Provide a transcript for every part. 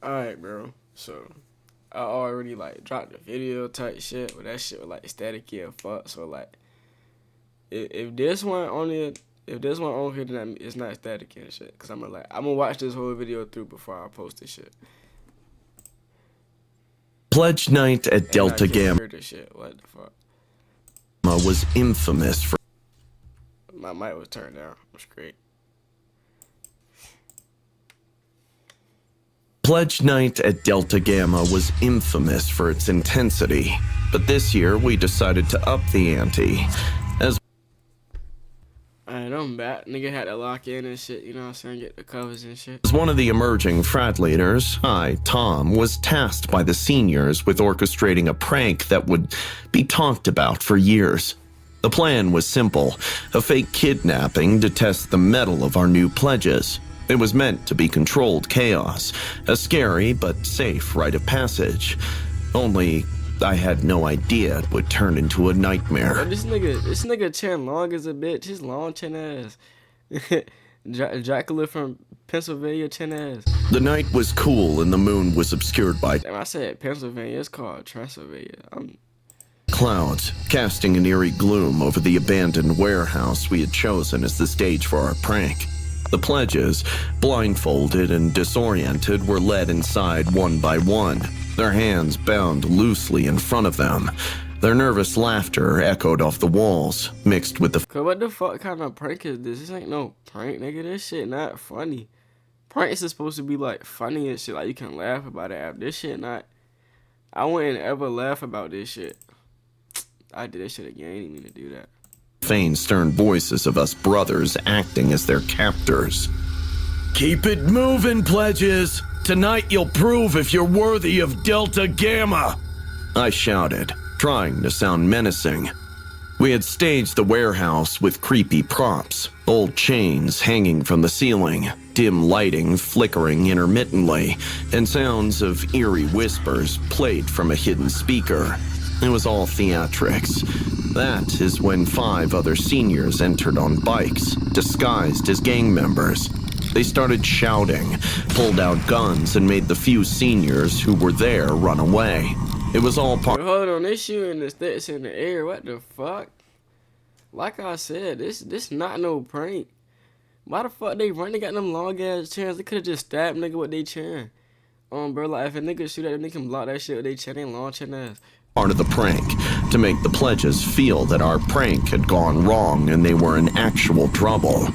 Alright, bro. So, I already, like, dropped the video type shit, but that shit was, like, staticky as fuck. So, like, if this one only, if this one on here, then it's not static and shit. Because I'm gonna watch this whole video through before I post this shit. Pledge night at Delta Gamma Shit. What the fuck? was infamous for... My mic was turned down. It's great. Pledge night at Delta Gamma was infamous for its intensity, but this year we decided to up the ante. As Alright, I'm back. Nigga had to lock in and shit, you know what I'm saying? Get the covers and shit. one of the emerging frat leaders, I, Tom, was tasked by the seniors with orchestrating a prank that would be talked about for years. The plan was simple, a fake kidnapping to test the mettle of our new pledges. It was meant to be controlled chaos, a scary but safe rite of passage. Only, I had no idea it would turn into a nightmare. Bro, this nigga chin long as a bitch. His long chin ass. Dracula from Pennsylvania chin ass. The night was cool and the moon was obscured by Damn, I said Pennsylvania. It's called Transylvania. clouds, casting an eerie gloom over the abandoned warehouse we had chosen as the stage for our prank. The pledges, blindfolded and disoriented, were led inside one by one, their hands bound loosely in front of them. Their nervous laughter echoed off the walls, mixed with the... Cause what the fuck kind of prank is this? This ain't no prank, nigga. This shit not funny. Pranks is supposed to be like funny and shit, like you can laugh about it. This shit not... I wouldn't ever laugh about this shit. I did this shit again. I didn't mean to do that. Faint, stern voices of us brothers acting as their captors. Keep it moving, pledges! Tonight you'll prove if you're worthy of Delta Gamma! I shouted, trying to sound menacing. We had staged the warehouse with creepy props, old chains hanging from the ceiling, dim lighting flickering intermittently, and sounds of eerie whispers played from a hidden speaker. It was all theatrics. That is when 5 other seniors entered on bikes, disguised as gang members. They started shouting, pulled out guns, and made the few seniors who were there run away. It was all part... Hold on, they shooting the sticks in the air. What the fuck? Like I said, this not no prank. Why the fuck they run? They got them long ass chairs. They could have just stabbed nigga with they chain. Bro, like if a nigga shoot at them, they can block that shit with they chain. They launching ass. Part of the prank, to make the pledges feel that our prank had gone wrong and they were in actual trouble.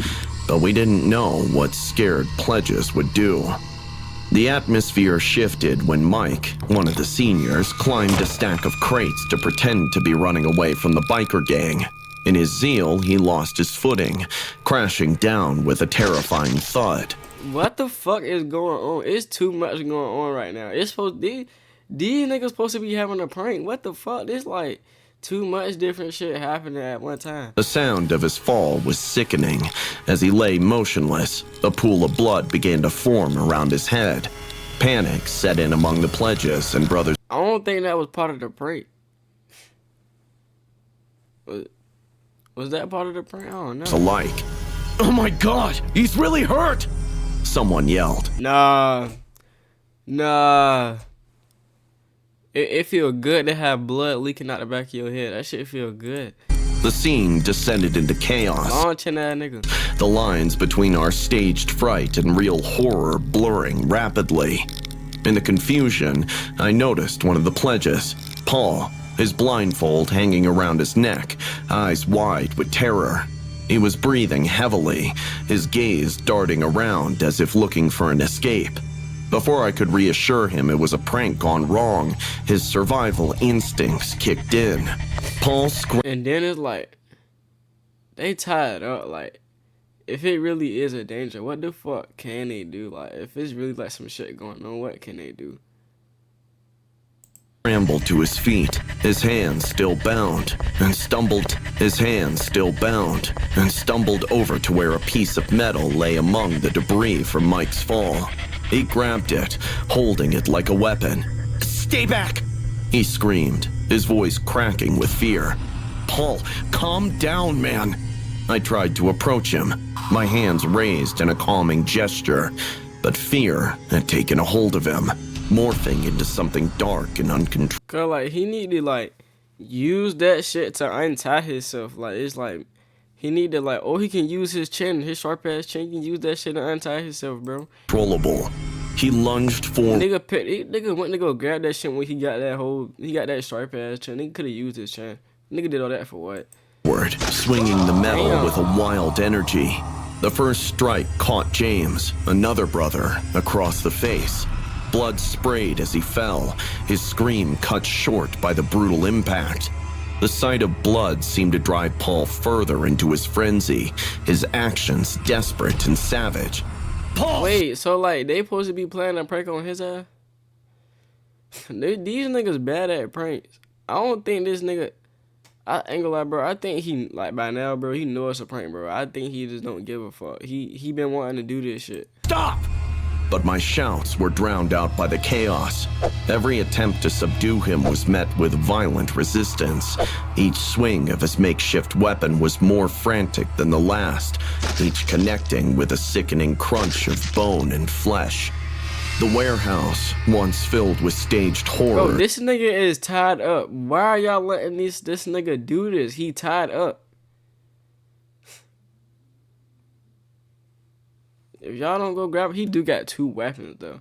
But we didn't know what scared pledges would do. The atmosphere shifted when Mike, one of the seniors, climbed a stack of crates to pretend to be running away from the biker gang. In his zeal, he lost his footing, crashing down with a terrifying thud. What the fuck is going on? It's too much going on right now. It's supposed to... These niggas supposed to be having a prank. What the fuck? This like too much different shit happening at one time. The sound of his fall was sickening. As he lay motionless, a pool of blood began to form around his head. Panic set in among the pledges and brothers. I don't think that was part of the prank. Was that part of the prank? I don't know. Alike. Oh my god, he's really hurt! Someone yelled. Nah. It feel good to have blood leaking out the back of your head. That shit feel good. The scene descended into chaos. Launching that nigga. The lines between our staged fright and real horror blurring rapidly. In the confusion, I noticed one of the pledges, Paul, his blindfold hanging around his neck, eyes wide with terror. He was breathing heavily, his gaze darting around as if looking for an escape. Before I could reassure him it was a prank gone wrong, his survival instincts kicked in. Paul screamed. And then it's like, they tied up. Like, if it really is a danger, what the fuck can they do? Like, if it's really like some shit going on, what can they do? Scrambled to his feet, his hands still bound, and stumbled over to where a piece of metal lay among the debris from Mike's fall. He grabbed it, holding it like a weapon. "Stay back!" he screamed, his voice cracking with fear. "Paul, calm down, man." I tried to approach him, my hands raised in a calming gesture. But fear had taken a hold of him, morphing into something dark and uncontrollable. Cause like he need to like use that shit to untie himself. Like it's like he need to like, he can use his chin, his sharp ass chin. He can use that shit to untie himself, bro. He lunged forward. Nigga went to go grab that shit when he got that sharp ass chin. Nigga could have used his chin. Nigga did all that for what? Swinging the metal with a wild energy. The first strike caught James, another brother, across the face. Blood sprayed as he fell, his scream cut short by the brutal impact. The sight of blood seemed to drive Paul further into his frenzy, his actions desperate and savage. Paul! Wait, so like they supposed to be planning a prank on his ass? These niggas bad at pranks. I don't think this nigga, I ain't gonna lie, bro. I think he, like by now, bro, he know it's a prank, bro. I think he just don't give a fuck. He been wanting to do this shit. Stop! But my shouts were drowned out by the chaos. Every attempt to subdue him was met with violent resistance. Each swing of his makeshift weapon was more frantic than the last, each connecting with a sickening crunch of bone and flesh. The warehouse, once filled with staged horror. Bro, this nigga is tied up. Why are y'all letting this nigga do this? He tied up. If y'all don't go grab, he do got 2 weapons though.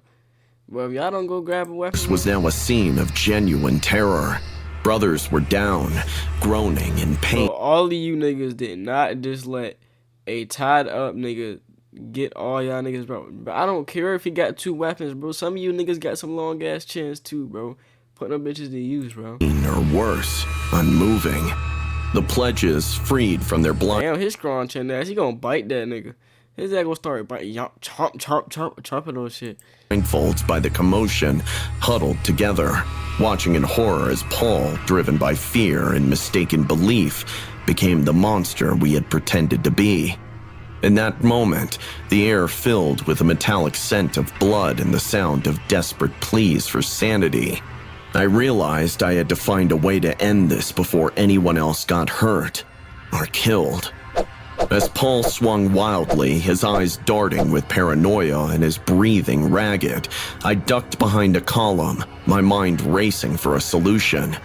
But if y'all don't go grab a weapon, this was now a scene of genuine terror. Brothers were down, groaning in pain. Bro, all of you niggas did not just let a tied up nigga get all y'all niggas, bro. But I don't care if he got 2 weapons, bro. Some of you niggas got some long ass chins too, bro. Put them bitches to use, bro. Or worse, unmoving. The pledges freed from their blind. Damn, his strong chin ass. He gonna bite that nigga. His ass gonna start biting, chomping on shit. Blindfolds by the commotion, huddled together, watching in horror as Paul, driven by fear and mistaken belief, became the monster we had pretended to be. In that moment, the air filled with a metallic scent of blood and the sound of desperate pleas for sanity. I realized I had to find a way to end this before anyone else got hurt or killed. As Paul swung wildly, his eyes darting with paranoia and his breathing ragged, I ducked behind a column, my mind racing for a solution.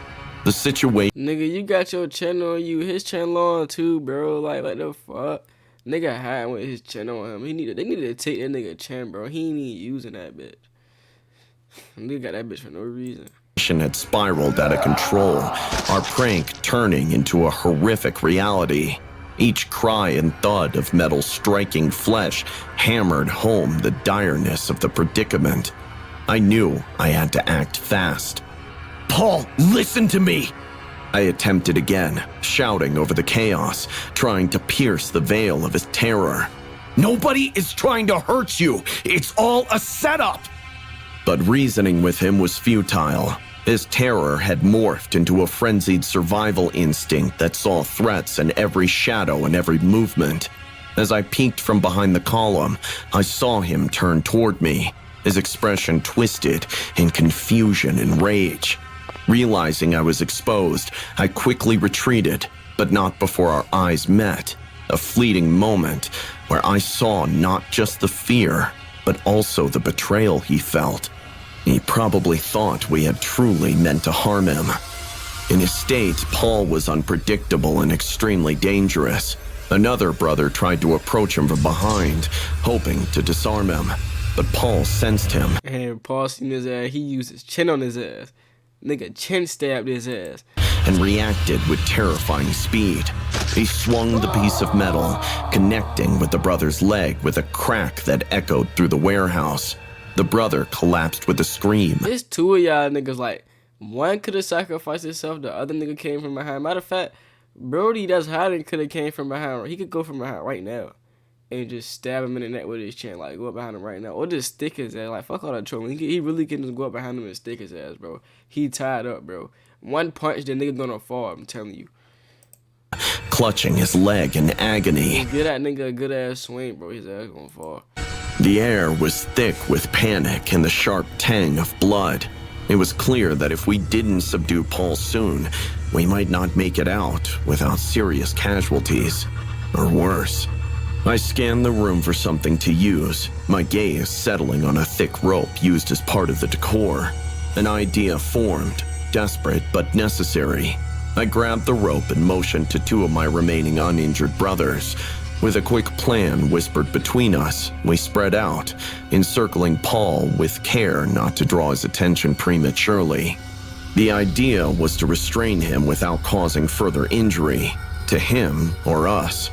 The situation... Nigga, you got your chin on you, his chin long too, bro. Like the fuck? Nigga hiding with his chin on him. They needed to take that nigga chin, bro. He ain't even using that bitch. Nigga got that bitch for no reason. Had spiraled out of control, our prank turning into a horrific reality. Each cry and thud of metal striking flesh hammered home the direness of the predicament. I knew I had to act fast. Paul, listen to me! I attempted again, shouting over the chaos, trying to pierce the veil of his terror. Nobody is trying to hurt you! It's all a setup! But reasoning with him was futile. His terror had morphed into a frenzied survival instinct that saw threats in every shadow and every movement. As I peeked from behind the column, I saw him turn toward me, his expression twisted in confusion and rage. Realizing I was exposed, I quickly retreated, but not before our eyes met. A fleeting moment where I saw not just the fear, but also the betrayal he felt. He probably thought we had truly meant to harm him. In his state, Paul was unpredictable and extremely dangerous. Another brother tried to approach him from behind, hoping to disarm him, but Paul sensed him. And Paul seen his ass, he used his chin on his ass. Nigga chin stabbed his ass. And reacted with terrifying speed. He swung the piece of metal, connecting with the brother's leg with a crack that echoed through the warehouse. The brother collapsed with a scream. There's 2 of y'all niggas, like, one could have sacrificed himself, the other nigga came from behind. Matter of fact, Brody that's hiding could have came from behind. He could go from behind right now and just stab him in the neck with his chin, like, go up behind him right now. Or just stick his ass, like, fuck all that trolling. He really can just go up behind him and stick his ass, bro. He tied up, bro. One punch, the nigga gonna fall, I'm telling you. Clutching his leg in agony. Get that nigga a good ass swing, bro. His ass gonna fall. The air was thick with panic and the sharp tang of blood. It was clear that if we didn't subdue Paul soon, we might not make it out without serious casualties, or worse. I scanned the room for something to use, my gaze settling on a thick rope used as part of the decor. An idea formed, desperate but necessary. I grabbed the rope and motioned to two of my remaining uninjured brothers. With a quick plan whispered between us, we spread out, encircling Paul with care not to draw his attention prematurely. The idea was to restrain him without causing further injury, to him or us.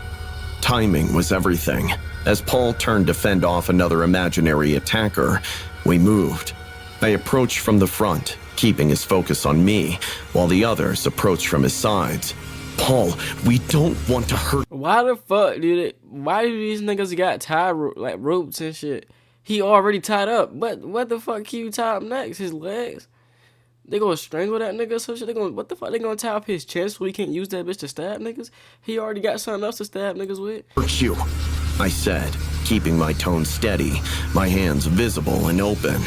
Timing was everything. As Paul turned to fend off another imaginary attacker, we moved. I approached from the front, keeping his focus on me, while the others approached from his sides. Paul, we don't want to hurt. Why the fuck, dude? Why do these niggas got tied like ropes and shit? He already tied up. But what the fuck can you tie up next? His legs? They gonna strangle that nigga or some shit? What the fuck? They gonna tie up his chest so he can't use that bitch to stab niggas? He already got something else to stab niggas with. Hurt you, I said, keeping my tone steady, my hands visible and open.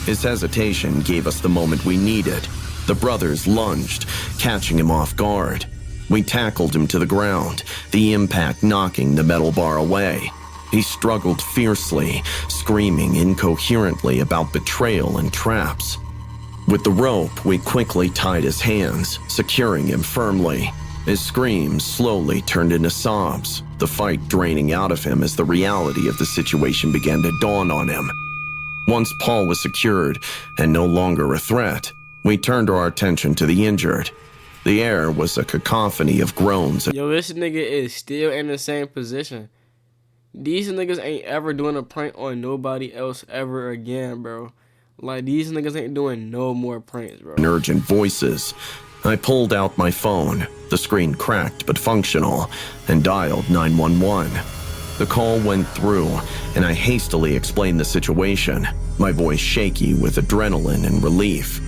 His hesitation gave us the moment we needed. The brothers lunged, catching him off guard. We tackled him to the ground, the impact knocking the metal bar away. He struggled fiercely, screaming incoherently about betrayal and traps. With the rope, we quickly tied his hands, securing him firmly. His screams slowly turned into sobs, the fight draining out of him as the reality of the situation began to dawn on him. Once Paul was secured and no longer a threat, we turned our attention to the injured. The air was a cacophony of groans. Yo, this nigga is still in the same position. These niggas ain't ever doing a prank on nobody else ever again, bro. Like, these niggas ain't doing no more pranks, bro. Urgent voices. I pulled out my phone, the screen cracked but functional, and dialed 911. The call went through, and I hastily explained the situation, my voice shaky with adrenaline and relief.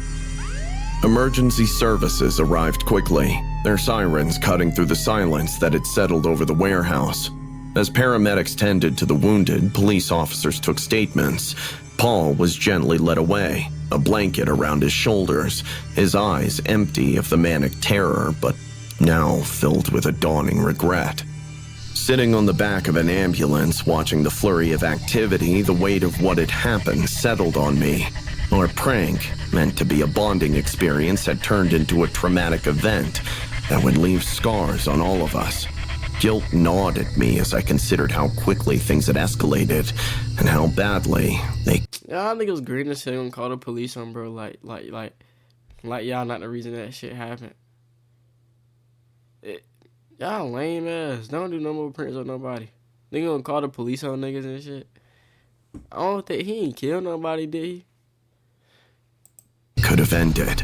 Emergency services arrived quickly, their sirens cutting through the silence that had settled over the warehouse. As paramedics tended to the wounded, police officers took statements. Paul was gently led away, a blanket around his shoulders, his eyes empty of the manic terror, but now filled with a dawning regret. Sitting on the back of an ambulance, watching the flurry of activity, the weight of what had happened settled on me. Our prank, meant to be a bonding experience, had turned into a traumatic event that would leave scars on all of us. Guilt gnawed at me as I considered how quickly things had escalated and how badly they... Y'all niggas green as hell gonna call the police on, bro. Like y'all not the reason that shit happened. Y'all lame ass. Don't do no more pranks on nobody. They gonna call the police on niggas and shit. I don't think he ain't killed nobody, did he? Could have ended.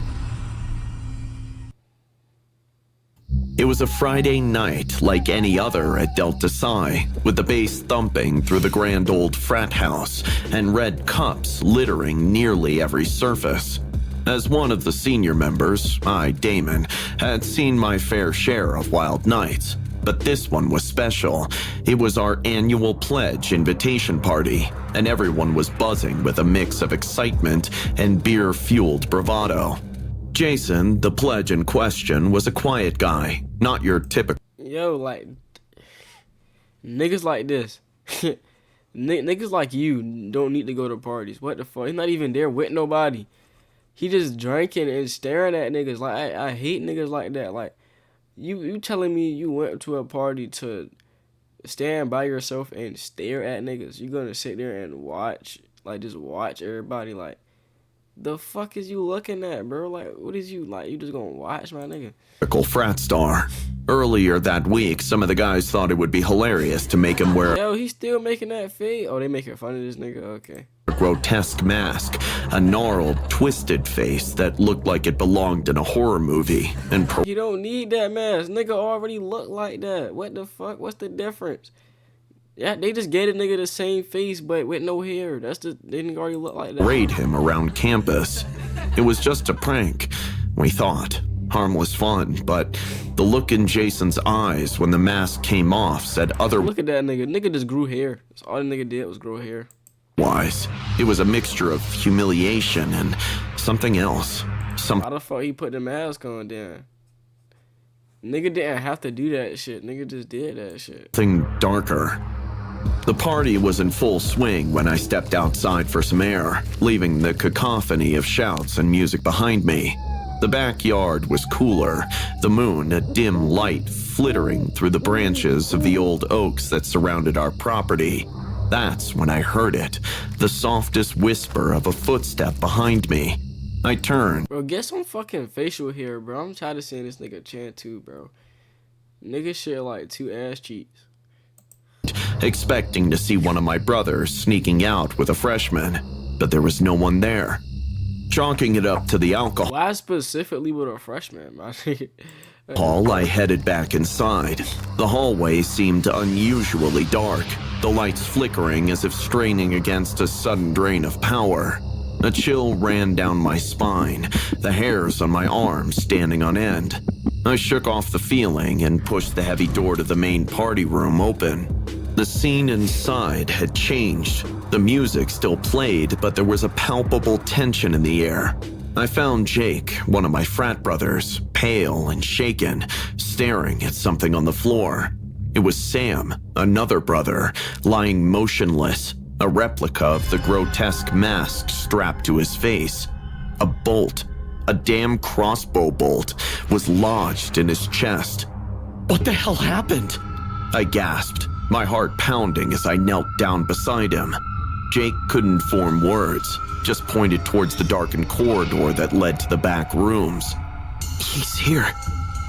It was a Friday night like any other at Delta Psi, with the bass thumping through the grand old frat house and red cups littering nearly every surface. As one of the senior members, I, Damon, had seen my fair share of wild nights, but this one was special. It was our annual pledge invitation party, and everyone was buzzing with a mix of excitement and beer-fueled bravado. Jason, the pledge in question, was a quiet guy, not your typical... Yo, like, niggas like this. Niggas like you don't need to go to parties. What the fuck? He's not even there with nobody. He just drinking and staring at niggas. Like, I hate niggas like that. Like, you telling me you went to a party to stand by yourself and stare at niggas? You gonna sit there and watch, like, just watch everybody, like, the fuck is you looking at, bro? Like, what is you, like, you just gonna watch, my nigga? Frat star. Earlier that week, some of the guys thought it would be hilarious to make him wear... Yo, he's still making that fade? Oh, they making fun of this nigga? Okay. A grotesque mask, a gnarled, twisted face that looked like it belonged in a horror movie, and... You don't need that mask. Nigga already look like that. What the fuck? What's the difference? Yeah, they just gave a nigga the same face, but with no hair. They didn't already look like that. Parade him around campus. It was just a prank, we thought. Harmless fun, but the look in Jason's eyes when the mask came off said otherwise. Look at that nigga. Nigga just grew hair. That's all the nigga did was grow hair. It was a mixture of humiliation and something else. How the fuck he put the mask on then? Nigga didn't have to do that shit. Nigga just did that shit. Something darker. The party was in full swing when I stepped outside for some air, leaving the cacophony of shouts and music behind me. The backyard was cooler, the moon a dim light flittering through the branches of the old oaks that surrounded our property. That's when I heard it, the softest whisper of a footstep behind me. I turned. Bro, get some fucking facial hair, bro. I'm tired of seeing this nigga chant too, bro. Nigga shit like 2 ass cheeks. Expecting to see one of my brothers sneaking out with a freshman, but there was no one there. Chalking it up to the alcohol, Why specifically with a freshman, man? I headed back inside. The hallway seemed unusually dark, the lights flickering as if straining against a sudden drain of power. A chill ran down my spine, the hairs on my arms standing on end. I shook off the feeling and pushed the heavy door to the main party room open. The scene inside had changed. The music still played, but there was a palpable tension in the air. I found Jake, one of my frat brothers, pale and shaken, staring at something on the floor. It was Sam, another brother, lying motionless, a replica of the grotesque mask strapped to his face. A bolt, a damn crossbow bolt, was lodged in his chest. "What the hell happened?" I gasped, my heart pounding as I knelt down beside him. Jake couldn't form words, just pointed towards the darkened corridor that led to the back rooms. "He's here,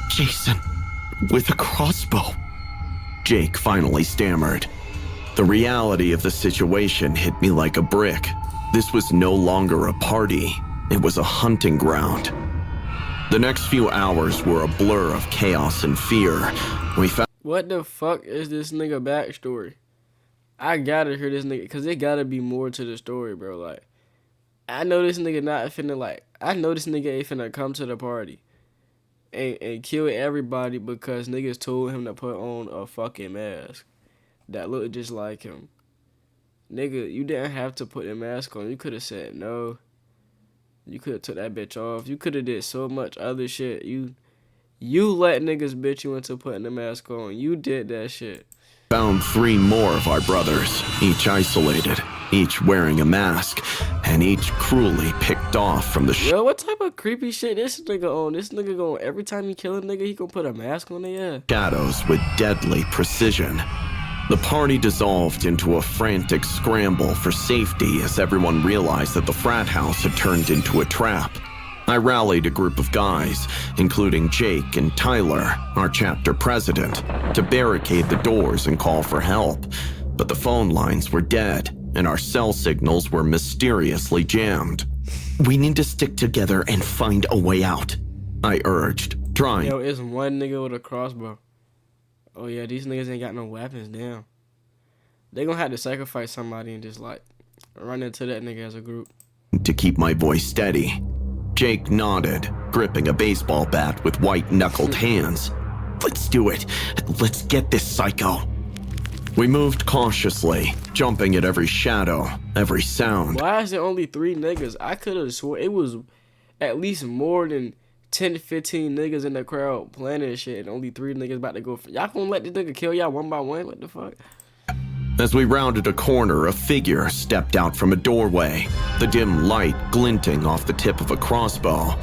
Jason, with a crossbow," Jake finally stammered. The reality of the situation hit me like a brick. This was no longer a party, it was a hunting ground. The next few hours were a blur of chaos and fear. We found— What the fuck is this nigga backstory? I gotta hear this nigga, cause it gotta be more to the story, bro. Like, I know this nigga not finna, like, I know this nigga ain't finna come to the party and kill everybody because niggas told him to put on a fucking mask that looked just like him. Nigga, you didn't have to put the mask on. You could have said no. You could have took that bitch off. You could have did so much other shit. You let niggas bitch you into putting the mask on. You did that shit. Found 3 more of our brothers, each isolated, each wearing a mask, and each cruelly picked off from the Yo, what type of creepy shit this nigga on? This nigga going, every time he kill a nigga, he gonna put a mask on their ass. shadows with deadly precision. The party dissolved into a frantic scramble for safety as everyone realized that the frat house had turned into a trap. I rallied a group of guys, including Jake and Tyler, our chapter president, to barricade the doors and call for help. But the phone lines were dead, and our cell signals were mysteriously jammed. "We need to stick together and find a way out," I urged, trying. Yo, it's one nigga with a crossbow. Oh yeah, these niggas ain't got no weapons, damn. They gonna have to sacrifice somebody and just like run into that nigga as a group. To keep my voice steady. Jake nodded, gripping a baseball bat with white-knuckled hands. "Let's do it. Let's get this psycho." We moved cautiously, jumping at every shadow, every sound. Why is there only 3 niggas? I could have swore it was at least more than 10 to 15 niggas in the crowd planning shit, and only 3 niggas about to go. Y'all gonna let this nigga kill y'all one by one? What the fuck? As we rounded a corner, a figure stepped out from a doorway, the dim light glinting off the tip of a crossbow.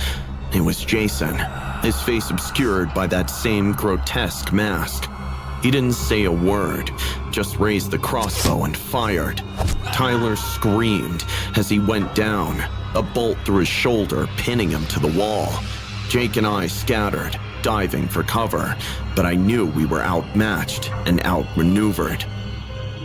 It was Jason, his face obscured by that same grotesque mask. He didn't say a word, just raised the crossbow and fired. Tyler screamed as he went down, a bolt through his shoulder pinning him to the wall. Jake and I scattered, diving for cover, but I knew we were outmatched and outmaneuvered.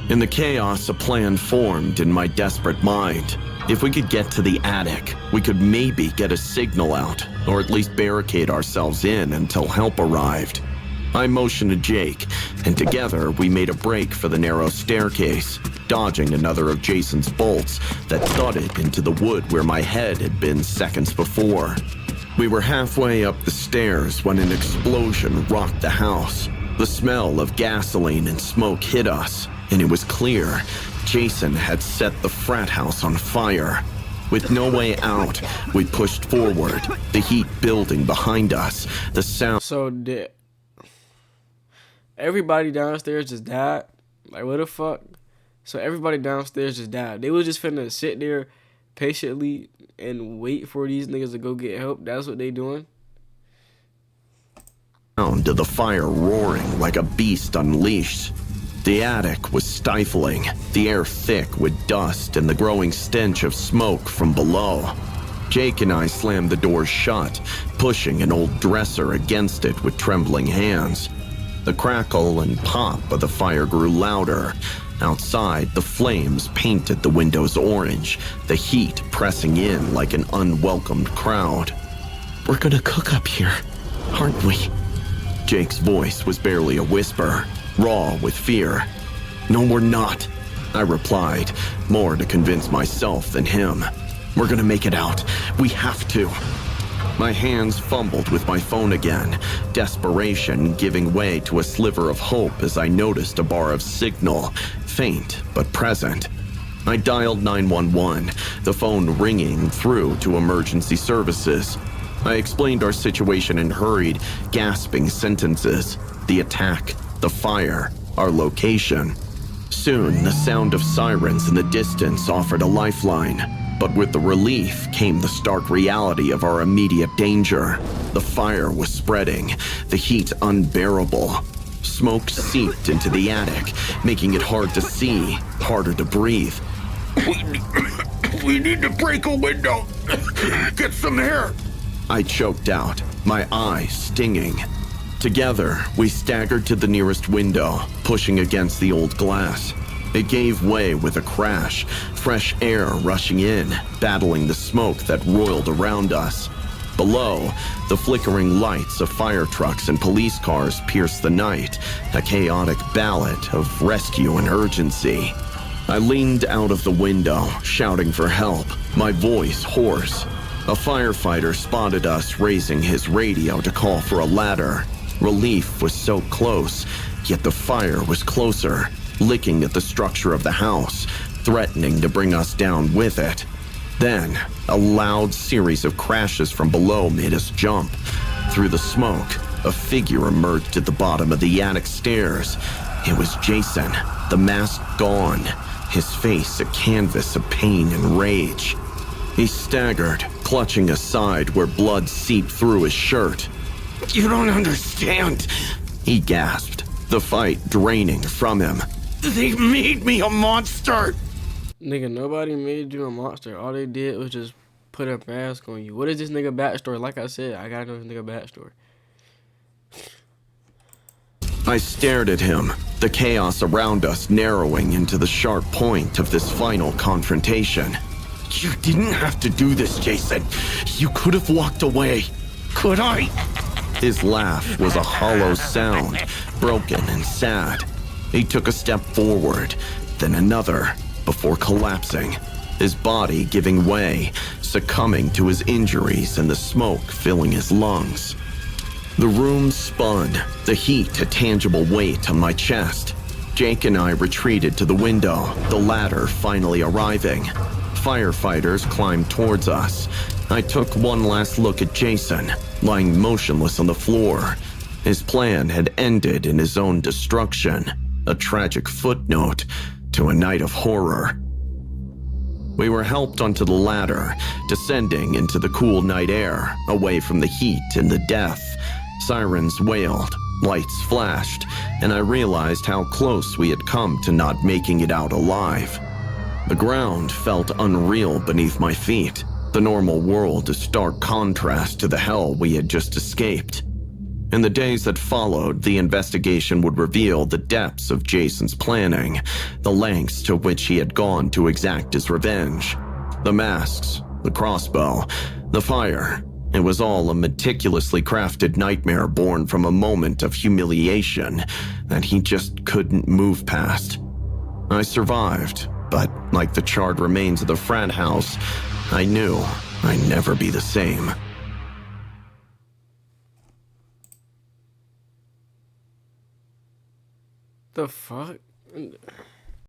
In the chaos, a plan formed in my desperate mind. If we could get to the attic, we could maybe get a signal out, or at least barricade ourselves in until help arrived. I motioned to Jake, and together we made a break for the narrow staircase, dodging another of Jason's bolts that thudded into the wood where my head had been seconds before. We were halfway up the stairs when an explosion rocked the house. The smell of gasoline and smoke hit us, and it was clear Jason had set the frat house on fire. With no way out, we pushed forward, the heat building behind us, the sound— So everybody downstairs just died? Like, what the fuck? So everybody downstairs just died. They was just finna sit there patiently and wait for these niggas to go get help. That's what they doing. Sound of the fire roaring like a beast unleashed. The attic was stifling, the air thick with dust and the growing stench of smoke from below. Jake and I slammed the doors shut, pushing an old dresser against it with trembling hands. The crackle and pop of the fire grew louder. Outside, the flames painted the windows orange, the heat pressing in like an unwelcomed crowd. "We're gonna cook up here, aren't we?" Jake's voice was barely a whisper, raw with fear. "No, we're not," I replied, more to convince myself than him. "We're gonna make it out. We have to." My hands fumbled with my phone again, desperation giving way to a sliver of hope as I noticed a bar of signal, faint but present. I dialed 911, the phone ringing through to emergency services. I explained our situation in hurried, gasping sentences. The attack, the fire, our location. Soon, the sound of sirens in the distance offered a lifeline. But with the relief came the stark reality of our immediate danger. The fire was spreading, the heat unbearable. Smoke seeped into the attic, making it hard to see, harder to breathe. We need to break a window. Get some air. I choked out, my eyes stinging. Together, we staggered to the nearest window, pushing against the old glass. It gave way with a crash, fresh air rushing in, battling the smoke that roiled around us. Below, the flickering lights of fire trucks and police cars pierced the night, a chaotic ballad of rescue and urgency. I leaned out of the window, shouting for help, my voice hoarse. A firefighter spotted us raising his radio to call for a ladder. Relief was so close, yet the fire was closer, licking at the structure of the house, threatening to bring us down with it. Then, a loud series of crashes from below made us jump. Through the smoke, a figure emerged at the bottom of the attic stairs. It was Jason, the mask gone, his face a canvas of pain and rage. He staggered, clutching a side where blood seeped through his shirt. "You don't understand," he gasped, the fight draining from him. "They made me a monster!" Nigga, nobody made you a monster. All they did was just put a mask on you. What is this nigga backstory? Like I said, I gotta know this nigga backstory. I stared at him, the chaos around us narrowing into the sharp point of this final confrontation. "You didn't have to do this, Jason. You could have walked away. Could I?" His laugh was a hollow sound, broken and sad. He took a step forward, then another, before collapsing, his body giving way, succumbing to his injuries and the smoke filling his lungs. The room spun, the heat a tangible weight on my chest. Jake and I retreated to the window, the ladder finally arriving. Firefighters climbed towards us. I took one last look at Jason, lying motionless on the floor. His plan had ended in his own destruction, a tragic footnote to a night of horror. We were helped onto the ladder, descending into the cool night air, away from the heat and the death. Sirens wailed, lights flashed, and I realized how close we had come to not making it out alive. The ground felt unreal beneath my feet, the normal world a stark contrast to the hell we had just escaped. In the days that followed, the investigation would reveal the depths of Jason's planning, the lengths to which he had gone to exact his revenge. The masks, the crossbow, the fire. It was all a meticulously crafted nightmare born from a moment of humiliation that he just couldn't move past. I survived, but like the charred remains of the frat house, I knew I'd never be the same. The fuck?